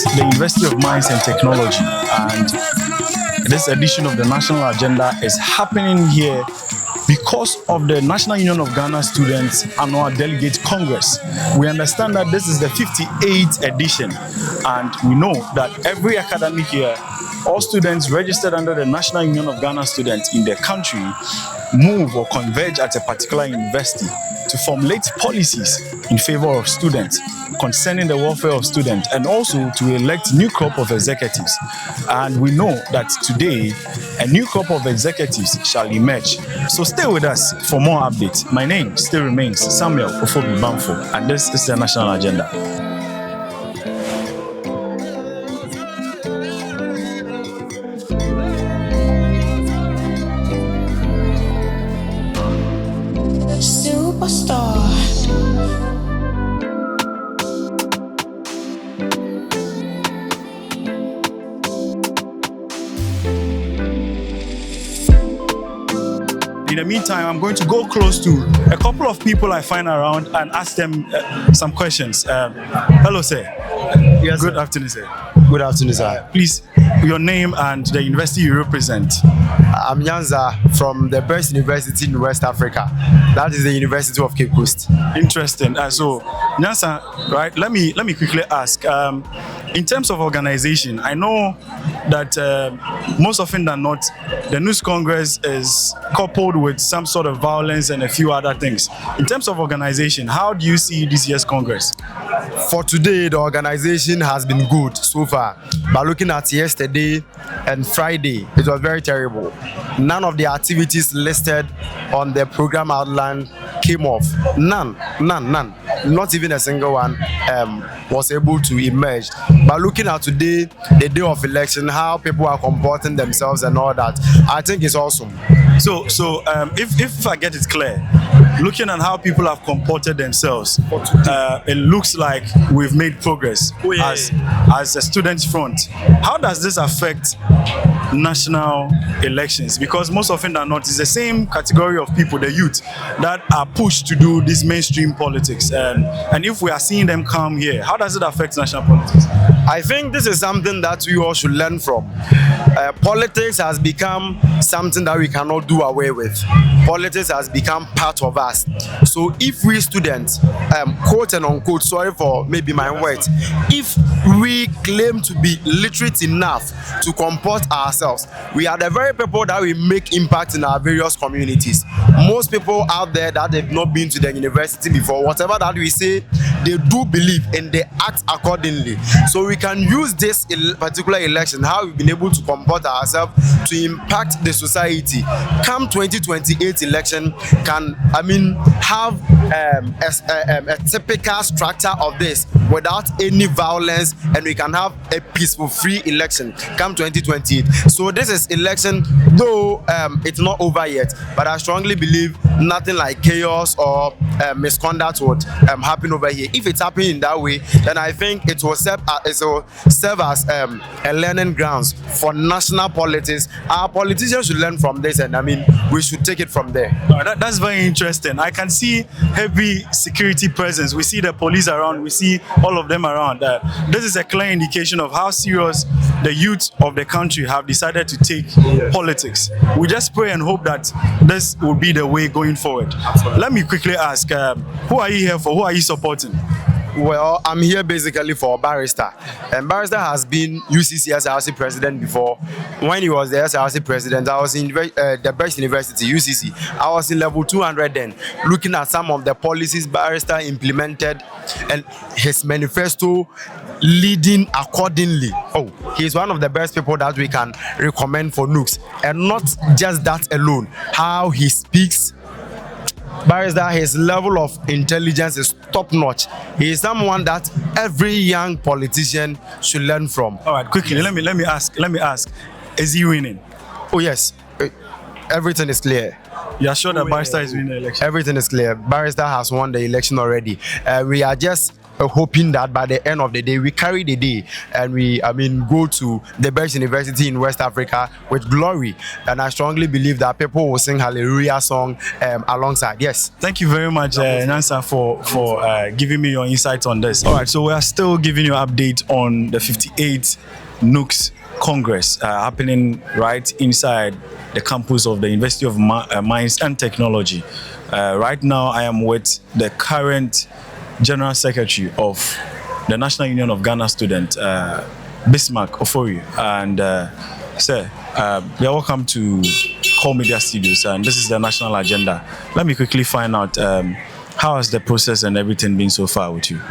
the University of Mines and Technology, and this edition of the National Agenda is happening here because of the National Union of Ghana Students Annual Delegate Congress. We understand that this is the 58th edition, and we know that every academic year, all students registered under the National Union of Ghana Students in the country move or converge at a particular university to formulate policies in favor of students, concerning the welfare of students, and also to elect new crop of executives. And we know that today, a new crop of executives shall emerge. So stay with us for more updates. My name still remains Samuel Ofobi Bamfo, and this is the National Agenda. In the meantime, I'm going to go close to a couple of people I find around and ask them some questions. Hello, sir. Yes. Good afternoon, sir. Good afternoon, sir. Please, your name and the university you represent. I'm Nyanza from the best university in West Africa. That is the University of Cape Coast. Interesting. So, Nyanza, right? Let me quickly ask. In terms of organization, I know that most often than not, the News Congress is coupled with some sort of violence and a few other things. In terms of organization, how do you see this year's Congress? For today, the organization has been good so far. But looking at yesterday and Friday, it was very terrible. None of the activities listed on the program outline came off. None. Not even a single one was able to emerge. But looking at today, the day of election, how people are comporting themselves and all that, I think it's awesome. So if I get it clear, looking at how people have comported themselves, it looks like we've made progress as a students' front. How does this affect national elections? Because most often than not, it's the same category of people, the youth, that are pushed to do this mainstream politics. And if we are seeing them come here, how does it affect national politics? I think this is something that we all should learn from. Politics has become something that we cannot do away with. Politics has become part of us. So if we students, quote and unquote, sorry for maybe my words, if we claim to be literate enough to comport ourselves, we are the very people that will make impact in our various communities. Most people out there that have not been to the university before, whatever that we say, they do believe and they act accordingly. So we can use this particular election, how we've been able to comport ourselves to impact the society. Come 2028 election can, have a typical structure of this without any violence, and we can have a peaceful, free election come 2028. So this is election, though it's not over yet, but I strongly believe nothing like chaos or misconduct would happen over here. If it's happening in that way, then I think it will serve as a learning grounds for national politics. Our politicians should learn from this, and we should take it from there. That's very interesting. I can see heavy security presence. We see the police around. We see all of them around. This is a clear indication of how serious the youth of the country have decided to take politics. We just pray and hope that this will be the way going forward. Let me quickly ask, who are you here for? Who are you supporting? Well, I'm here basically for Barrister. And Barrister has been UCC SRC president before. When he was the SRC president, I was in the best university, UCC. I was in level 200 then, looking at some of the policies Barrister implemented and his manifesto leading accordingly. Oh, he's one of the best people that we can recommend for Nugs. And not just that alone, how he speaks. Barrister, his level of intelligence is top notch. He is someone that every young politician should learn from. All right, quickly, let me ask. Is he winning? Oh yes, everything is clear. You are sure that Barrister is winning the election? Everything is clear. Barrister has won the election already. We are just hoping that by the end of the day we carry the day and we, go to the best university in West Africa with glory. And I strongly believe that people will sing Hallelujah song alongside. Yes. Thank you very much, Nansa, for giving me your insights on this. All right, so we are still giving you an update on the 58th Nugs Congress happening right inside the campus of the University of Mines and Technology. Right now, I am with the current General Secretary of the National Union of Ghana Students, Bismarck Ofori. And sir, you're welcome to Call Media Studios, and this is the national agenda. Let me quickly find out how has the process and everything been so far with you?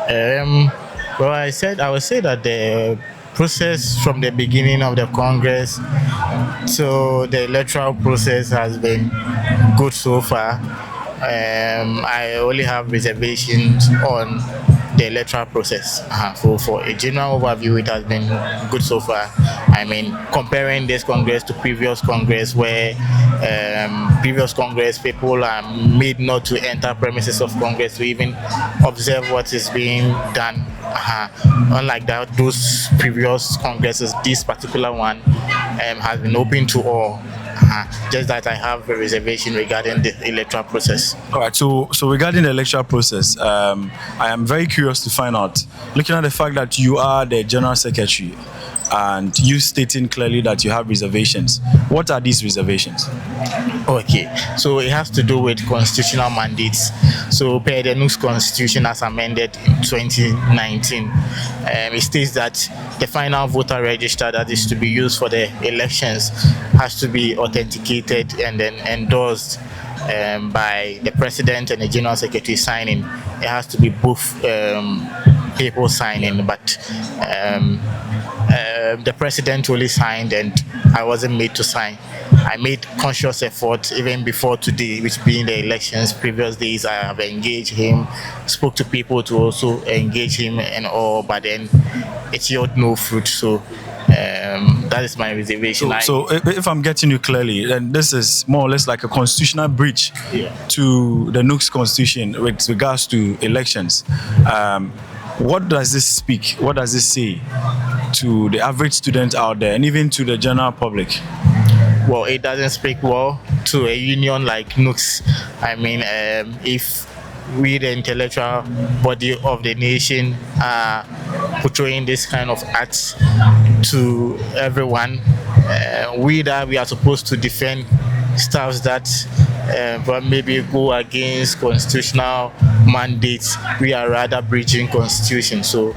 Well, I would say that the process from the beginning of the Congress to the electoral process has been good so far. I only have reservations on the electoral process. For a general overview, it has been good so far. I mean, comparing this Congress to previous Congress, where previous Congress people are made not to enter premises of Congress to even observe what is being done. Unlike that, those previous Congresses, this particular one has been open to all. Just that I have a reservation regarding the electoral process. All right, so regarding the electoral process, I am very curious to find out, looking at the fact that you are the General Secretary and you stating clearly that you have reservations. What are these reservations? Okay, so it has to do with constitutional mandates. So per the Nugs Constitution as amended in 2019, it states that the final voter register that is to be used for the elections has to be authenticated and then endorsed by the President and the General Secretary signing. It has to be both people signing, but the President only signed and I wasn't made to sign. I made conscious effort even before today, which being the elections. Previous days I have engaged him, spoke to people to also engage him and all, but then it yielded no fruit. So that is my reservation. So if I'm getting you clearly, then this is more or less like a constitutional breach to the Nugs Constitution with regards to elections. What does this speak? What does this say to the average student out there and even to the general public? Well, it doesn't speak well to a union like Nugs. I mean, if we, the intellectual body of the nation, are portraying this kind of acts to everyone, we are supposed to defend stuff that but maybe go against constitutional mandates. We are rather breaching constitution. So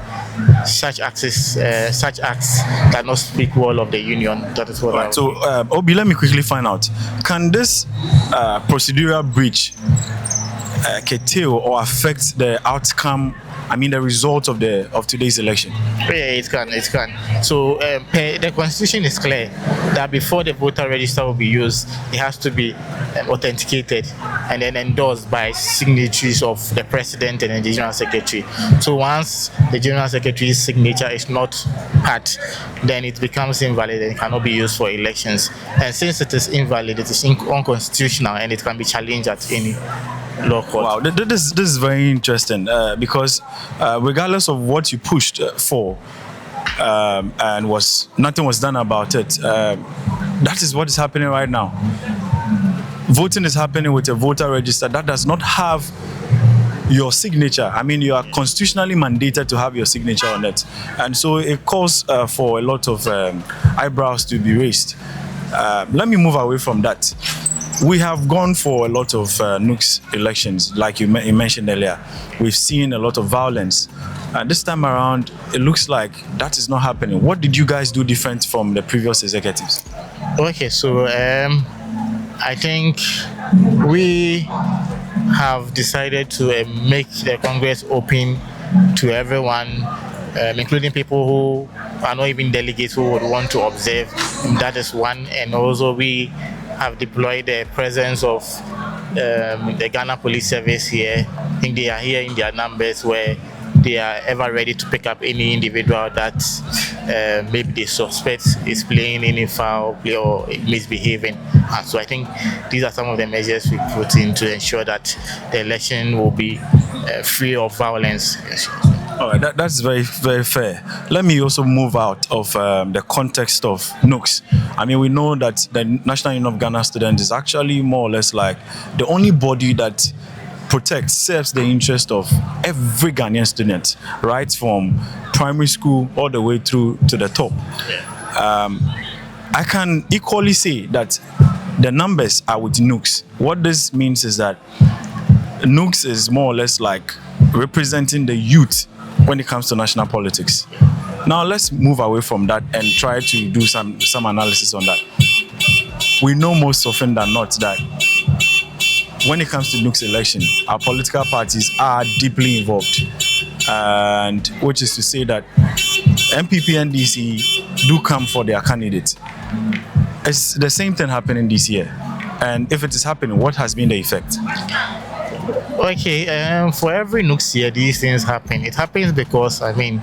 such acts cannot speak well of the union. That is what. Right, so Obi, let me quickly find out, can this procedural breach curtail or affect the outcome, the result of today's election? Yeah, it can. So the constitution is clear that before the voter register will be used, it has to be authenticated and then endorsed by signatories of the President and the General Secretary. So once the General Secretary's signature is not part, then it becomes invalid and cannot be used for elections. And since it is invalid, it is unconstitutional and it can be challenged at any law court. Wow, this is very interesting because regardless of what you pushed for and nothing was done about it, that is what is happening right now. Voting is happening with a voter register that does not have your signature. You are constitutionally mandated to have your signature on it, and so it calls for a lot of eyebrows to be raised. Let me move away from that. We have gone for a lot of Nugs elections, like you mentioned earlier. We've seen a lot of violence. This time around, it looks like that is not happening. What did you guys do different from the previous executives? Okay, so I think we have decided to make the Congress open to everyone, including people who are not even delegates who would want to observe. That is one. And also we have deployed the presence of the Ghana Police Service here. I think they are here in their numbers, where they are ever ready to pick up any individual that maybe they suspect is playing any foul play or misbehaving. So I think these are some of the measures we put in to ensure that the election will be free of violence. All right, that's very, very fair. Let me also move out of the context of Nugs. I mean, we know that the National Union of Ghana Students is actually more or less like the only body that protects, serves the interest of every Ghanaian student, right from primary school all the way through to the top. I can equally say that the numbers are with Nugs. What this means is that Nugs is more or less like representing the youth when it comes to national politics. Now let's move away from that and try to do some analysis on that. We know most often than not that when it comes to Nugs election, our political parties are deeply involved, and which is to say that MPP and DC do come for their candidate. It's the same thing happening this year, and if it is happening, what has been the effect? Okay, for every Nooks year, these things happen. It happens because, I mean,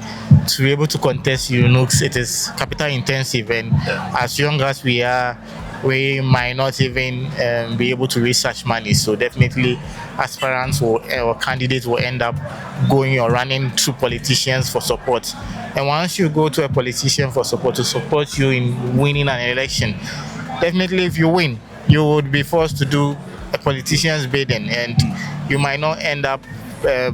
to be able to contest Nooks, it is capital intensive, and as young as we are, we might not even be able to raise such money. So definitely, aspirants or candidates will end up going or running to politicians for support. And once you go to a politician for support to support you in winning an election, definitely if you win, you would be forced to do a politician's bidding, and you might not end up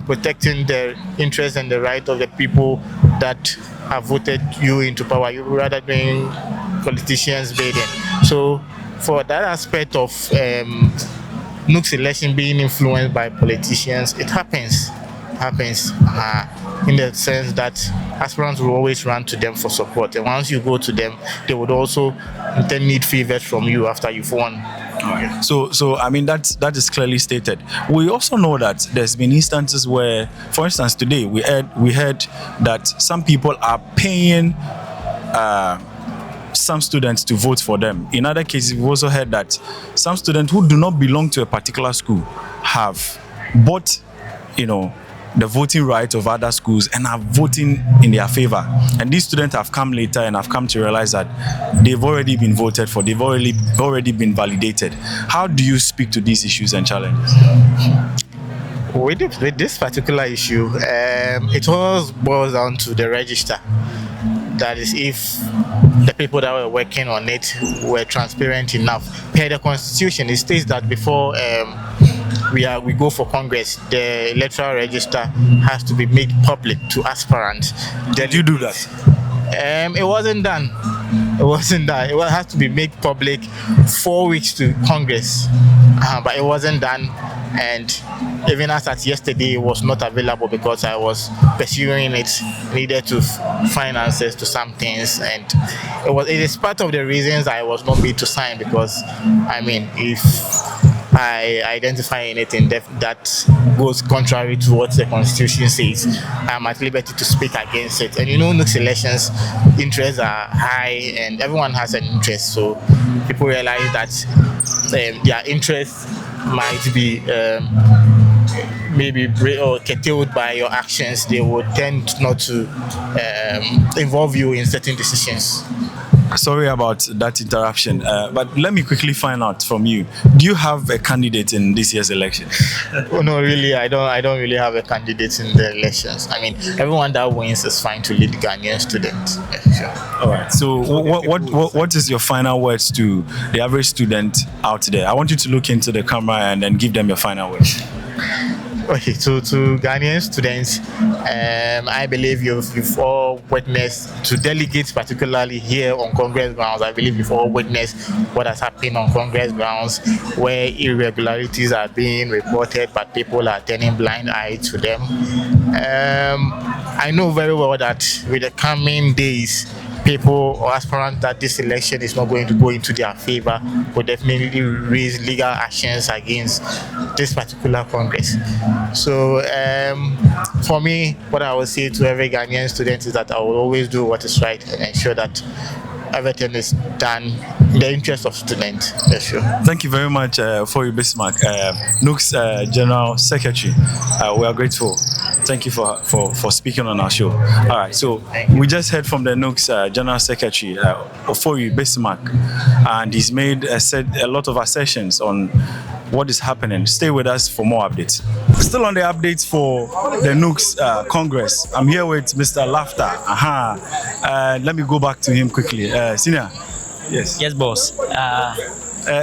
protecting the interests and the right of the people that have voted you into power. You would rather doing politicians' bidding. So for that aspect of Nook's election being influenced by politicians, it happens in the sense that aspirants will always run to them for support, and once you go to them, they would also then need favors from you after you've won. So I mean that is clearly stated. We also know that there's been instances where, for instance, today we heard that some people are paying some students to vote for them. In other cases, we've also heard that some students who do not belong to a particular school have bought, the voting rights of other schools and are voting in their favor. And these students have come later and have come to realize that they've already been voted for, they've already been validated. How do you speak to these issues and challenges? With this particular issue, it all boils down to the register. That is, if the people that were working on it were transparent enough. Per the Constitution, it states that before we go for Congress, the electoral register has to be made public to aspirants. Did you do that? It wasn't done. It has to be made public 4 weeks to Congress, but it wasn't done. And even as at yesterday, it was not available because I was pursuing it. Needed to find answers to some things, and it is part of the reasons I was not made to sign, because I mean, if I identify anything that goes contrary to what the Constitution says, I'm at liberty to speak against it. And Nook's elections interests are high, and everyone has an interest. So people realize that their interests might be maybe or curtailed by your actions. They would tend not to involve you in certain decisions. Sorry about that interruption, but let me quickly find out from you. Do you have a candidate in this year's election? Oh, no, really, I don't really have a candidate in the elections. I mean, everyone that wins is fine to lead Ghanaian students. Yeah, sure. All right. So, what is your final words to the average student out there? I want you to look into the camera and then give them your final words. Okay, to Ghanaian students, I believe you've all witnessed, to delegates particularly here on Congress grounds, I believe you've all witnessed what has happened on Congress grounds, where irregularities are being reported, but people are turning blind eye to them. I know very well that with the coming days, people or aspirants that this election is not going to go into their favor will definitely raise legal actions against this particular Congress. So for me, what I will say to every Ghanaian student is that I will always do what is right and ensure that everything is done in the interest of students. Yes, sure. Thank you very much for your Bismarck, Nugs General Secretary. We are grateful. Thank you for speaking on our show. All right, so we just heard from the Nugs General Secretary for you Bismarck, and he's made said a lot of assertions on what is happening. Stay with us for more updates. Still on the updates for the Nugs Congress. I'm here with Mr. Laughter. Let me go back to him quickly. Senior. Yes. Yes, boss.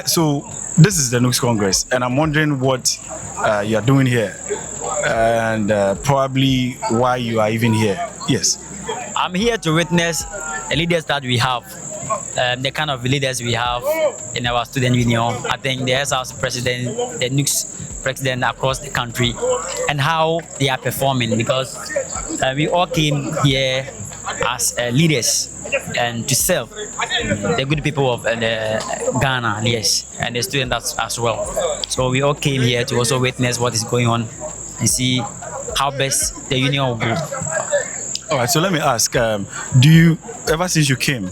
So this is the Nugs Congress, and I'm wondering what you are doing here, and probably why you are even here. Yes. I'm here to witness the leaders that we have, the kind of leaders we have in our student union. I think the House President, the Nugs president across the country, and how they are performing, because we all came here as leaders and to serve the good people of Ghana, yes, and the students as well. So we all came here to also witness what is going on and see how best the union will go. All right, so let me ask, do you, ever since you came,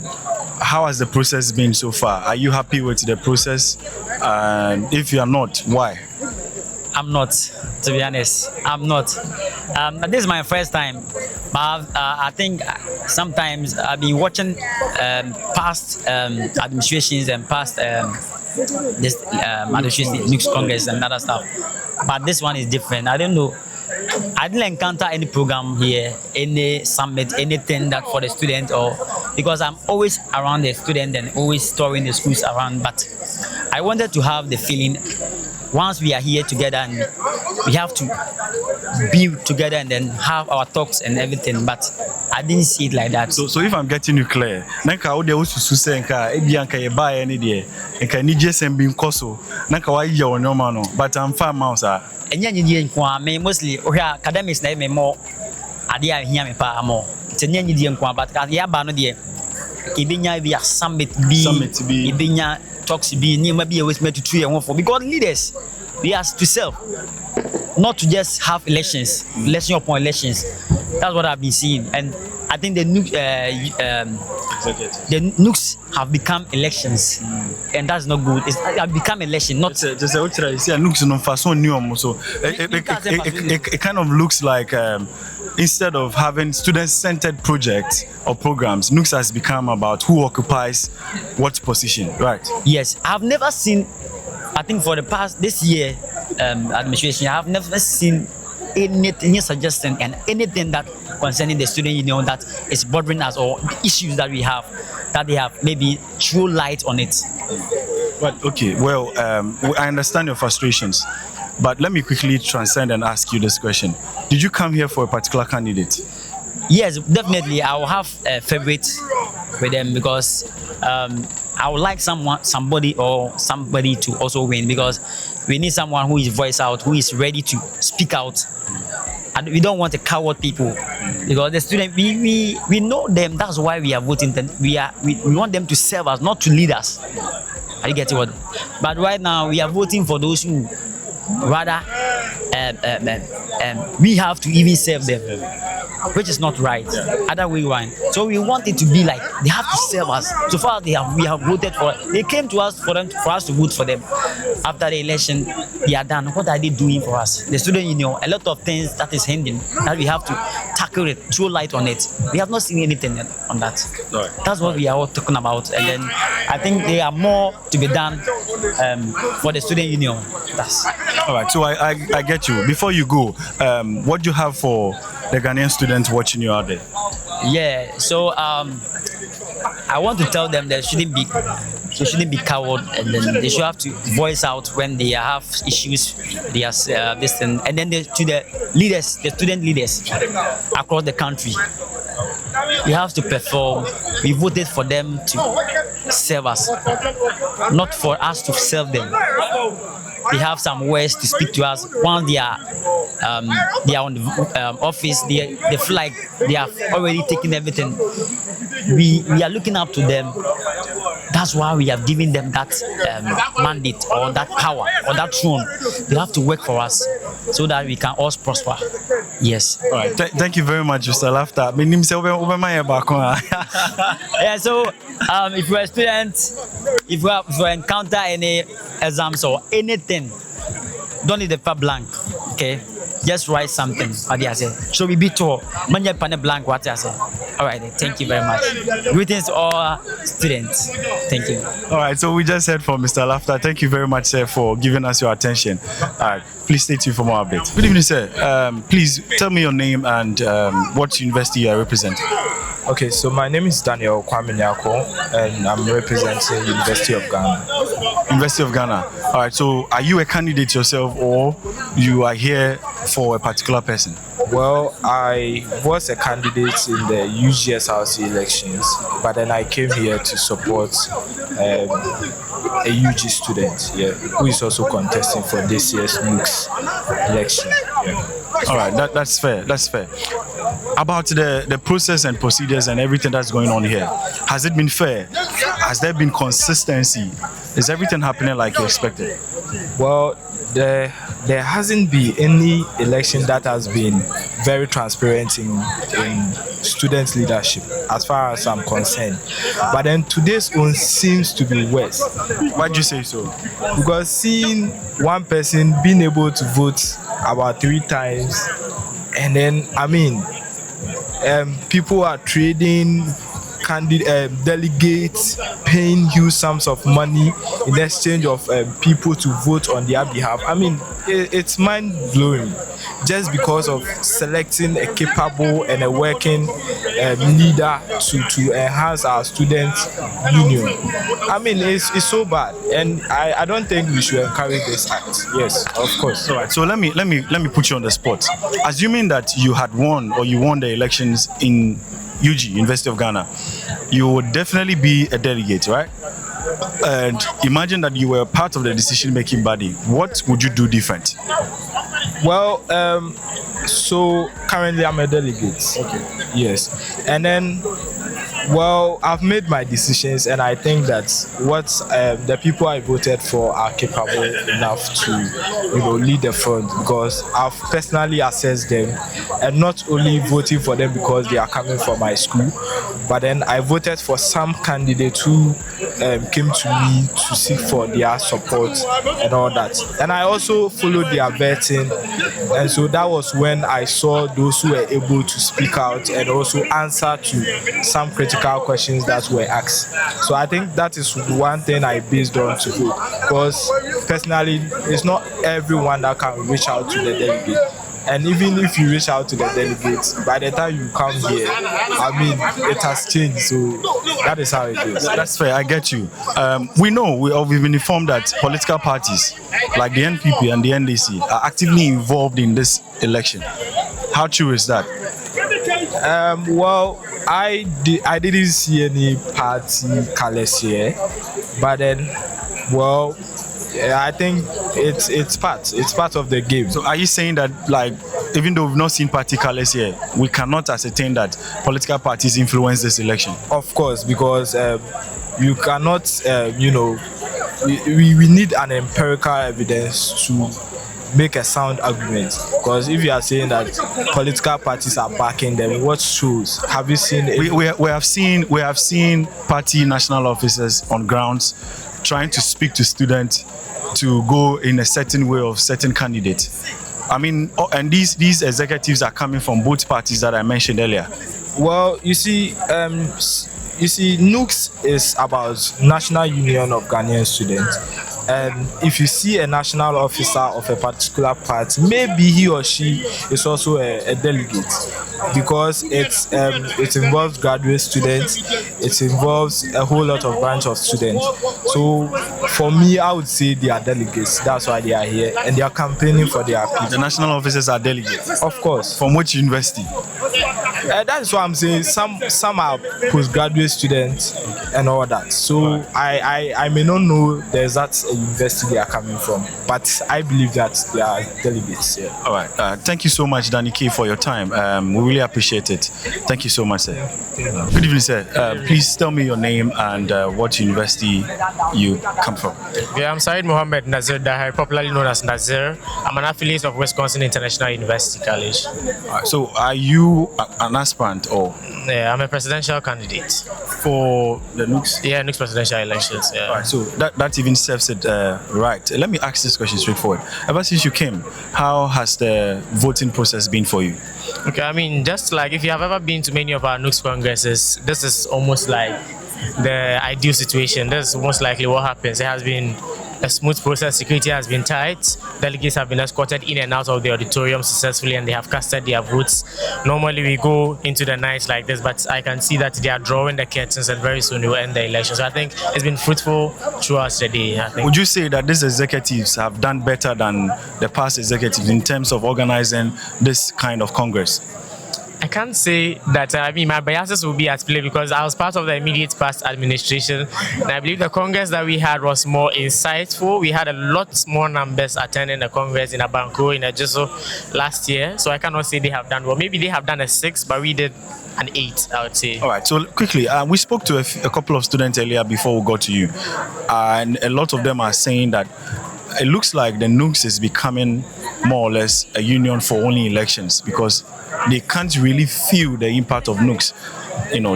how has the process been so far? Are you happy with the process? And if you are not, why? I'm not, to be honest. I'm not. This is my first time. But I think sometimes I've been watching past administrations and past this administration, Nugs Congress and other stuff. But this one is different. I don't know. I didn't encounter any program here, any summit, anything that for the student, or because I'm always around the student and always touring the schools around. But I wanted to have the feeling once we are here together and we have to be together and then have our talks and everything. But I didn't see it like that. So if I'm getting you clear, nanka ode wo susu se nka ebianka ye ba ye ne de nka ni jesem bi nkoso nanka wa ye onoma no, but I'm far mouse ah. Enya nyidie nko me mostly ohia academics na me more ade a hia me pa more. Enya nyidie nko but ya ba no de ibinya bi summit bi ibinya talks be near maybe always made to 3 and 1 for, because leaders we have to serve, not to just have elections, election upon elections. That's what I've been seeing, and I think the Nugs have become elections, and that's not good. It's have become election, not just what you say. Nugs no façon new, so it kind of looks like instead of having student-centered projects or programs, Nugs has become about who occupies what position, right? Yes, I've never seen. I think for the past this year administration, I've never seen any suggestion and anything that concerning the student union that is bothering us, or the issues that we have, that they have maybe throw light on it. But okay, well, I understand your frustrations, but let me quickly transcend and ask you this question: did you come here for a particular candidate? Yes, definitely. I will have a favorite with them, because I would like somebody to also win, because we need someone who is voice out, who is ready to speak out. And we don't want a coward people, because the student we know them. That's why we are voting. We want them to serve us, not to lead us. Are you getting what? But right now we are voting for those who rather we have to even serve them, which is not right. Other way around. So we want it to be like they have to serve us. So far we have voted for. They came to us for us to vote for them. After the election, they are done. What are they doing for us? The student union, a lot of things that is hindering, that we have to tackle it, throw light on it. We have not seen anything on that. Right. That's what we are all talking about. And then I think there are more to be done for the student union. That's all right. So I get you. Before you go, what do you have for the Ghanaian students watching you out there? Yeah, so I want to tell them they shouldn't be coward, and then they should have to voice out when they have issues. They are this thing, and then to the leaders, the student leaders across the country, we have to perform. We voted for them to serve us, not for us to serve them. They have some words to speak to us. Once they are on the office, they feel like they have already taken everything. We are looking up to them. That's why we have given them that mandate, or that power, or that throne. They have to work for us so that we can all prosper. Yes. All right. Thank you very much, Mr. Laughter. Yeah. So if you're a student, if you encounter any exams or anything, don't need the paper blank. Okay. Just write something. So we be told, blank what I say. All right, then. Thank you very much. Greetings to all students. Thank you. All right, so we just heard from Mr. Laughter. Thank you very much, sir, for giving us your attention. All right, please stay tuned for more updates. Good evening, sir. Please tell me your name and what university you are representing. Okay, so my name is Daniel Kwame Nyako, and I'm representing University of Ghana. University of Ghana. All right, so are you a candidate yourself or you are here for a particular person? Well, I was a candidate in the UGSRC elections, but then I came here to support a UG student, yeah, who is also contesting for this year's Nugs election. Yeah. All right, that's fair. That's fair. About the process and procedures and everything that's going on here, has it been fair? Has there been consistency? Is everything happening like you expected? Well, there hasn't been any election that has been very transparent in student leadership, as far as I'm concerned. But then today's one seems to be worse. Why'd you say so? Because seeing one person being able to vote about 3 times, and then people are trading delegates, paying huge sums of money in exchange of people to vote on their behalf. It's mind blowing, just because of selecting a capable and a working leader to enhance our student union. It's so bad, and I don't think we should encourage this act. Yes, of course. All right. So let me put you on the spot. Assuming that you had won or you won the elections in UG, University of Ghana, you would definitely be a delegate, right? And imagine that you were part of the decision-making body. What would you do different? Well, so currently I'm a delegate. Okay. Yes. And then, well, I've made my decisions, and I think that what the people I voted for are capable enough to, lead the front, because I've personally assessed them, and not only voting for them because they are coming from my school, but then I voted for some candidates who came to me to seek for their support and all that. And I also followed their vetting, and so that was when I saw those who were able to speak out and also answer to some critical questions that were asked. So I think that is one thing I based on to vote, because personally it's not everyone that can reach out to the delegate. And even if you reach out to the delegates, by the time you come here, it has changed. So that is how it is. That's fair. I get you. We've been informed that political parties like the NPP and the NDC are actively involved in this election. How true is that? Well, I didn't see any party colors here, but then, well, I think it's part of the game. So are you saying that, like, even though we've not seen party colors here, we cannot ascertain that political parties influence this election? Of course, because you cannot, we need an empirical evidence to make a sound argument. Because if you are saying that political parties are backing them, what shows? Have you seen it? We have seen party national officers on grounds trying to speak to students to go in a certain way of certain candidates. And these executives are coming from both parties that I mentioned earlier. Well, you see, Nugs is about National Union of Ghanaian Students. And if you see a national officer of a particular party, maybe he or she is also a delegate, because it involves graduate students, it involves a whole lot of branch of students. So for me, I would say they are delegates. That's why they are here, and they are campaigning for their people. The national officers are delegates? Of course. From which university? That's what I'm saying. Some are postgraduate students and all that. So I may not know the exact university they are coming from, but I believe that they are delegates. Yeah. All right. Thank you so much, Danny K, for your time. We really appreciate it. Thank you so much, sir. Good evening, sir. Please tell me your name and what university you come from. Yeah, I'm Said Mohammed Nazir Dahir, popularly known as Nazir. I'm an affiliate of Wisconsin International University College. So are you an an aspirant or Yeah, I'm a presidential candidate. for the Nugs? Yeah, next presidential elections. Yeah. All right, so that even serves it right. Let me ask this question straightforward. Ever since you came, how has the voting process been for you? Okay, I mean, just like if you have ever been to many of our Nooks congresses, this is almost like the ideal situation. This is most likely what happens. It has been a smooth process. Security has been tight. Delegates have been escorted in and out of the auditorium successfully, and they have casted their votes. Normally, we go into the night like this, but I can see that they are drawing the curtains, and very soon we will end the election. So I think it's been fruitful throughout the day. I think. Would you say that these executives have done better than the past executives in terms of organizing this kind of Congress? I can't say that. I mean, my biases will be at play because I was part of the immediate past administration, and I believe the Congress that we had was more insightful. We had a lot more numbers attending the Congress in Abanko, in Ejiso last year, so I cannot say they have done well. Maybe they have done a 6, but we did an 8, I would say. All right, so quickly, we spoke to a couple of students earlier before we got to you, and a lot of them are saying that it looks like the Nugs is becoming more or less a union for only elections because they can't really feel the impact of Nugs,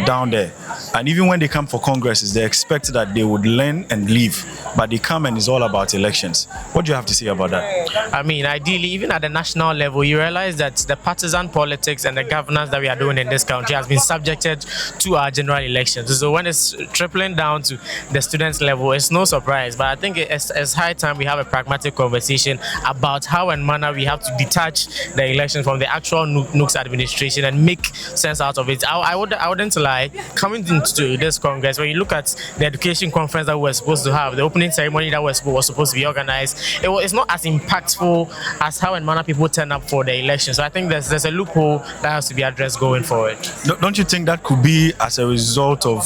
down there. And even when they come for congresses, they expect that they would learn and leave, but they come and it's all about elections. What do you have to say about that? I mean, ideally, even at the national level, you realize that the partisan politics and the governance that we are doing in this country has been subjected to our general elections. So when it's trickling down to the students' level, it's no surprise. But I think it's high time we have a pragmatic conversation about how and manner we have to detach the election from the actual Nooks administration and make sense out of it. I wouldn't lie, coming into this Congress, when you look at the education conference that we were supposed to have, the opening ceremony that was supposed to be organized, it's not as impactful as how and manner people turn up for the election. So I think there's a loophole that has to be addressed going forward. Don't you think that could be as a result of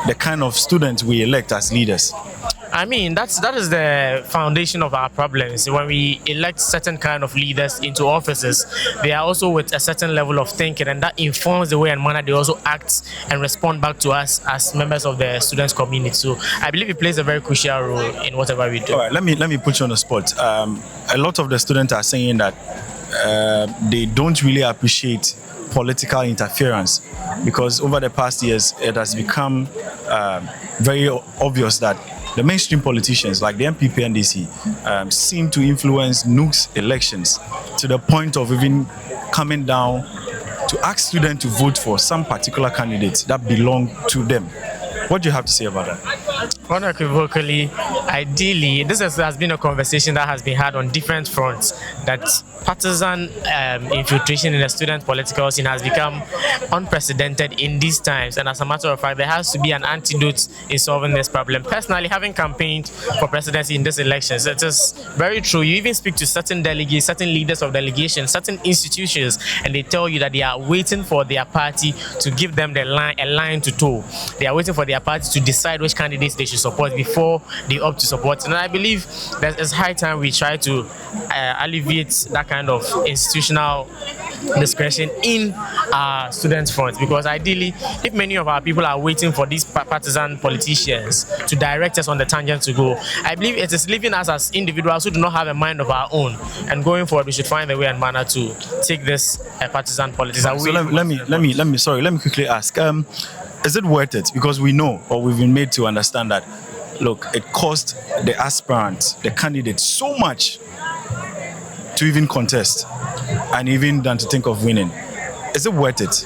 the kind of students we elect as leaders? I mean, that is the foundation of our problems. When we elect certain kind of leaders into offices, they are also with a certain level of thinking, and that informs the way and manner they also act and respond back to us as members of the students' community. So I believe it plays a very crucial role in whatever we do. All right, let me put you on the spot. A lot of the students are saying that they don't really appreciate political interference because over the past years it has become very obvious that the mainstream politicians like the MPP and DC seem to influence Nooks elections to the point of even coming down to ask students to vote for some particular candidates that belong to them. What do you have to say about that? Unequivocally, ideally, this has been a conversation that has been had on different fronts, that partisan infiltration in the student political scene has become unprecedented in these times, and as a matter of fact, there has to be an antidote in solving this problem. Personally, having campaigned for presidency in this election, it is very true. You even speak to certain delegates, certain leaders of delegations, certain institutions, and they tell you that they are waiting for their party to give them a line to toe. They are waiting for their party to decide which candidates they should support before they opt to support. And I believe that it's high time we try to alleviate that kind of institutional discretion in our students' front, because ideally, if many of our people are waiting for these partisan politicians to direct us on the tangent to go, I believe it is leaving us as individuals who do not have a mind of our own, and going forward we should find a way and manner to take this partisan politics away. So let me quickly ask, is it worth it? Because we know, or we've been made to understand that, look, it cost the aspirants, the candidates, so much to even contest and even than to think of winning. Is it worth it?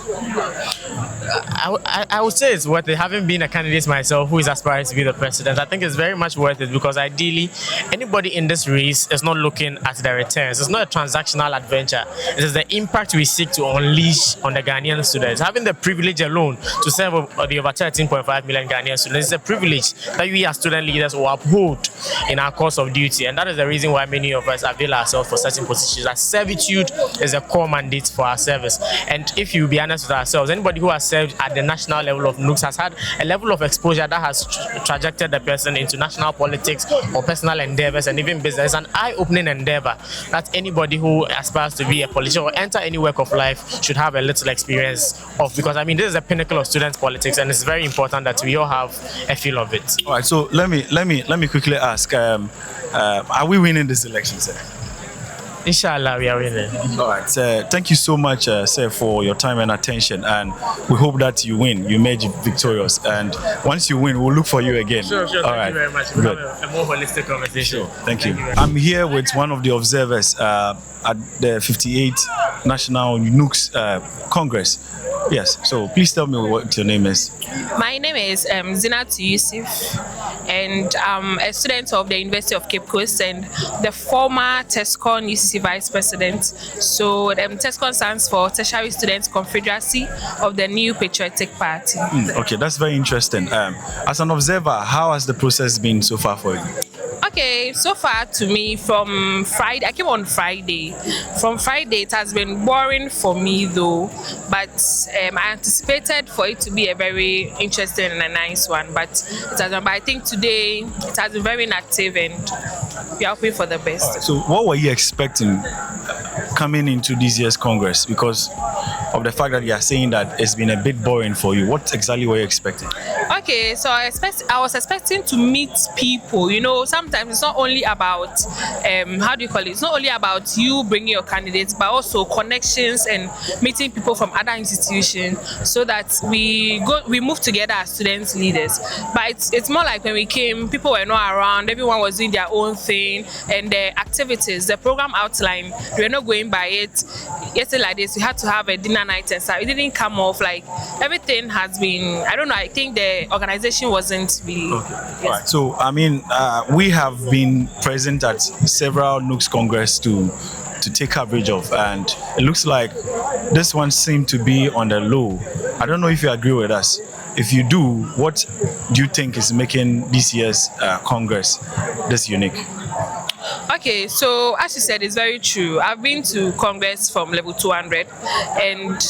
I would say it's worth it. Having been a candidate myself who is aspiring to be the president, I think it's very much worth it, because ideally, anybody in this race is not looking at the returns. It's not a transactional adventure. It is the impact we seek to unleash on the Ghanaian students. Having the privilege alone to serve the over 13.5 million Ghanaian students is a privilege that we as student leaders will uphold in our course of duty. And that is the reason why many of us avail ourselves for certain positions. That servitude is a core mandate for our service. And if you be honest with ourselves, anybody who has served at the national level of Nooks has had a level of exposure that has trajected the person into national politics or personal endeavors and even business. It's an eye-opening endeavor that anybody who aspires to be a politician or enter any work of life should have a little experience of, because I mean this is the pinnacle of student politics, and it's very important that we all have a feel of it. All right, so let me quickly ask, are we winning this election, sir? Inshallah, we are winning. All right. Thank you so much, sir, for your time and attention. And we hope that you win. You made it victorious. And once you win, we'll look for you again. Sure. All Thank right. you very much. We'll Good. have a more holistic conversation. Thank you. I'm here with one of the observers at the 58th National Nugs Congress. Yes. So please tell me what your name is. My name is Zinat Yusuf, and I'm a student of the University of Cape Coast and the former TESCON UCC Vice President. So TESCON stands for Tertiary Students Confederacy of the New Patriotic Party. Okay, that's very interesting. As an observer, how has the process been so far for you? Okay, so far to me from Friday, I came on Friday. From Friday, it has been boring for me though, but I anticipated for it to be a very interesting and a nice one. But I think today it has been very inactive and we are hoping for the best. So, what were you expecting coming into this year's Congress? Because of the fact that you are saying that it's been a bit boring for you, what exactly were you expecting? Okay, so I was expecting to meet people. You know, sometimes it's not only about it's not only about you bringing your candidates, but also connections and meeting people from other institutions, so that we move together as students leaders. But it's more like when we came, people were not around. Everyone was doing their own thing, and the activities, the program outline, we were not going by it. Yesterday like this, we had to have a dinner night and stuff. It didn't come off. Like everything has been, I don't know. I think the organization wasn't really. Okay. All right. So, I mean, we have been present at several Nugs Congress to take coverage of, and it looks like this one seemed to be on the low. I don't know if you agree with us. If you do, what do you think is making this year's Congress this unique? Okay, so as you said, it's very true. I've been to Congress from level 200, and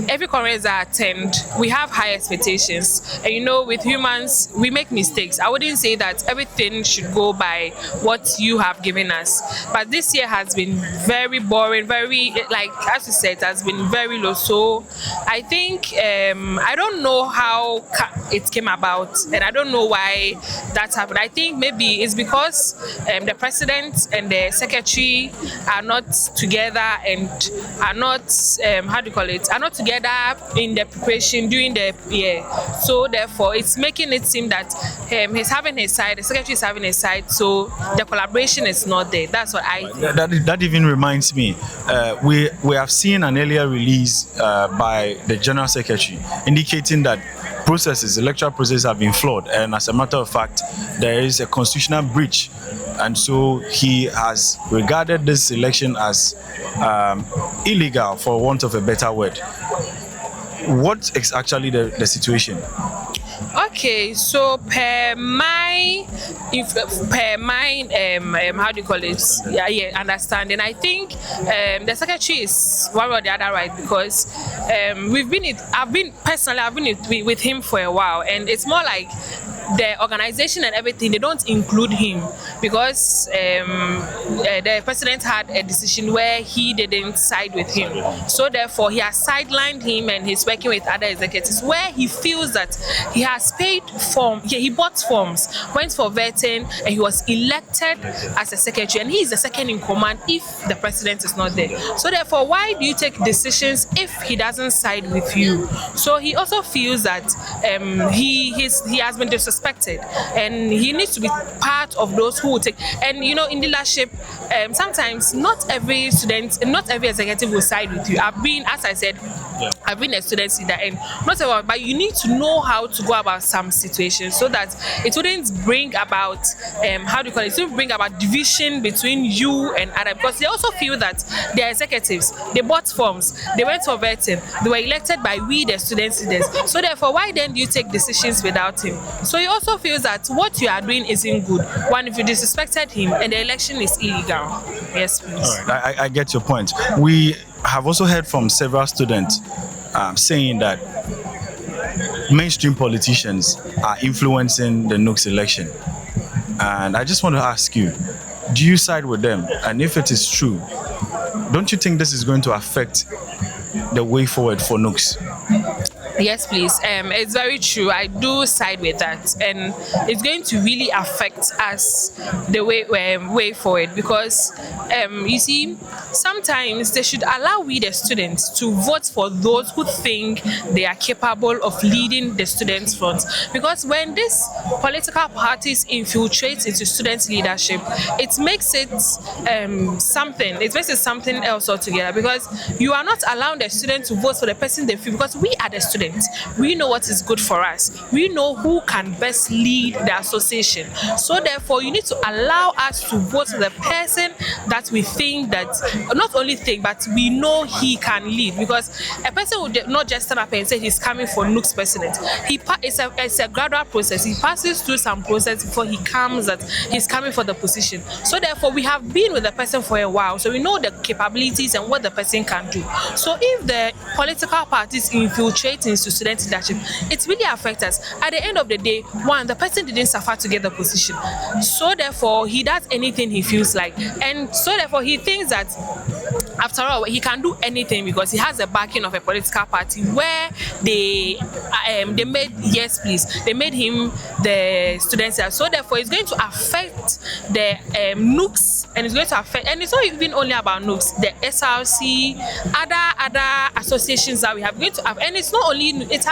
every Congress I attend, we have high expectations. And you know, with humans, we make mistakes. I wouldn't say that everything should go by what you have given us. But this year has been very boring, very, like, as you said, it has been very low. So I think, I don't know how it came about, and I don't know why that happened. I think maybe it's because the president and the secretary are not together and are not are not together in the preparation during the year. So therefore it's making it seem that he's having his side, the secretary is having his side, so the collaboration is not there. That's what I think. That even reminds me, we have seen an earlier release by the general secretary indicating that electoral processes have been flawed, and as a matter of fact there is a constitutional breach, and so he has regarded this election as illegal, for want of a better word. What is actually the situation? Okay, so per my understanding, I think the secretary is one or the other, right? Because I've been with him for a while, and it's more like the organization and everything, they don't include him because the president had a decision where he didn't side with him. So therefore, he has sidelined him and he's working with other executives where he feels that he has paid he bought forms, went for vetting, and he was elected as a secretary. And he is the second in command if the president is not there. So therefore, why do you take decisions if he doesn't side with you? So he also feels that he has been disrespected, and he needs to be part of those who will take. And you know, in leadership, sometimes not every student, not every executive will side with you. As I said, I've been a student leader, and not everyone, but you need to know how to go about some situations so that it wouldn't bring about it wouldn't bring about division between you and others, because they also feel that they are executives, they bought forms, they went for vetting, they were elected by we the student leaders. So therefore, why then do you take decisions without him? So he also feels that what you are doing isn't good. One, if you disrespected him and the election is illegal. Yes, please. All right, I get your point. We have also heard from several students saying that mainstream politicians are influencing the Nugs election. And I just want to ask you, do you side with them? And if it is true, don't you think this is going to affect the way forward for Nugs? Yes, please. It's very true. I do side with that, and it's going to really affect us the way forward, because you see, sometimes they should allow we the students to vote for those who think they are capable of leading the students front. Because when these political parties infiltrate into student leadership, it makes it something else altogether, because you are not allowing the students to vote for the person they feel, because we are the students, we know what is good for us, we know who can best lead the association. So therefore you need to allow us to vote for the person that we think, that not only think, but we know he can lead. Because a person would not just stand up and say he's coming for Nugs president. It's a gradual process. He passes through some process before he comes that he's coming for the position. So therefore we have been with the person for a while, so we know the capabilities and what the person can do. So if the political parties infiltrate into student leadership, it really affects us. At the end of the day, one, the person didn't suffer to get the position, so therefore he does anything he feels like, and so therefore he thinks that after all he can do anything because he has the backing of a political party where they made him the student leader. So therefore it's going to affect the Nugs, and it's going to affect, and it's not even only about Nugs, the SRC, other associations that we have going to have, and it's not only it's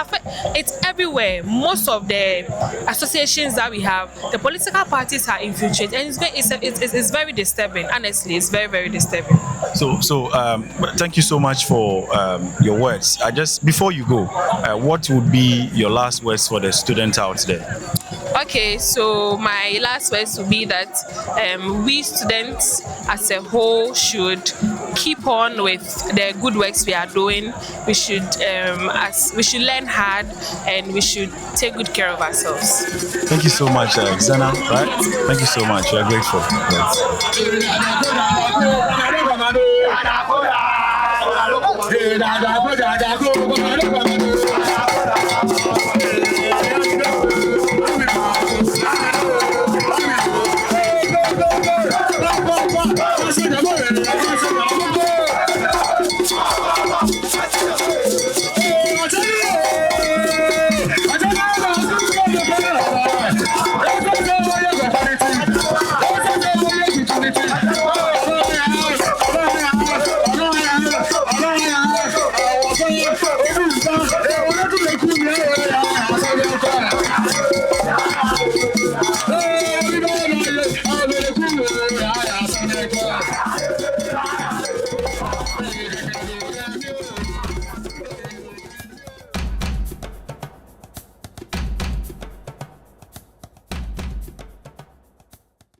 everywhere. Most of the associations that we have, the political parties are infiltrated, and it's very disturbing. Honestly, it's very, very disturbing. So thank you so much for your words. Before you go, what would be your last words for the students out there? Okay, so my last words would be that we students as a whole should keep on with the good works we are doing. We should learn hard, and we should take good care of ourselves. Thank you so much, Xana. Right? Thank you so much. We are grateful. Yes.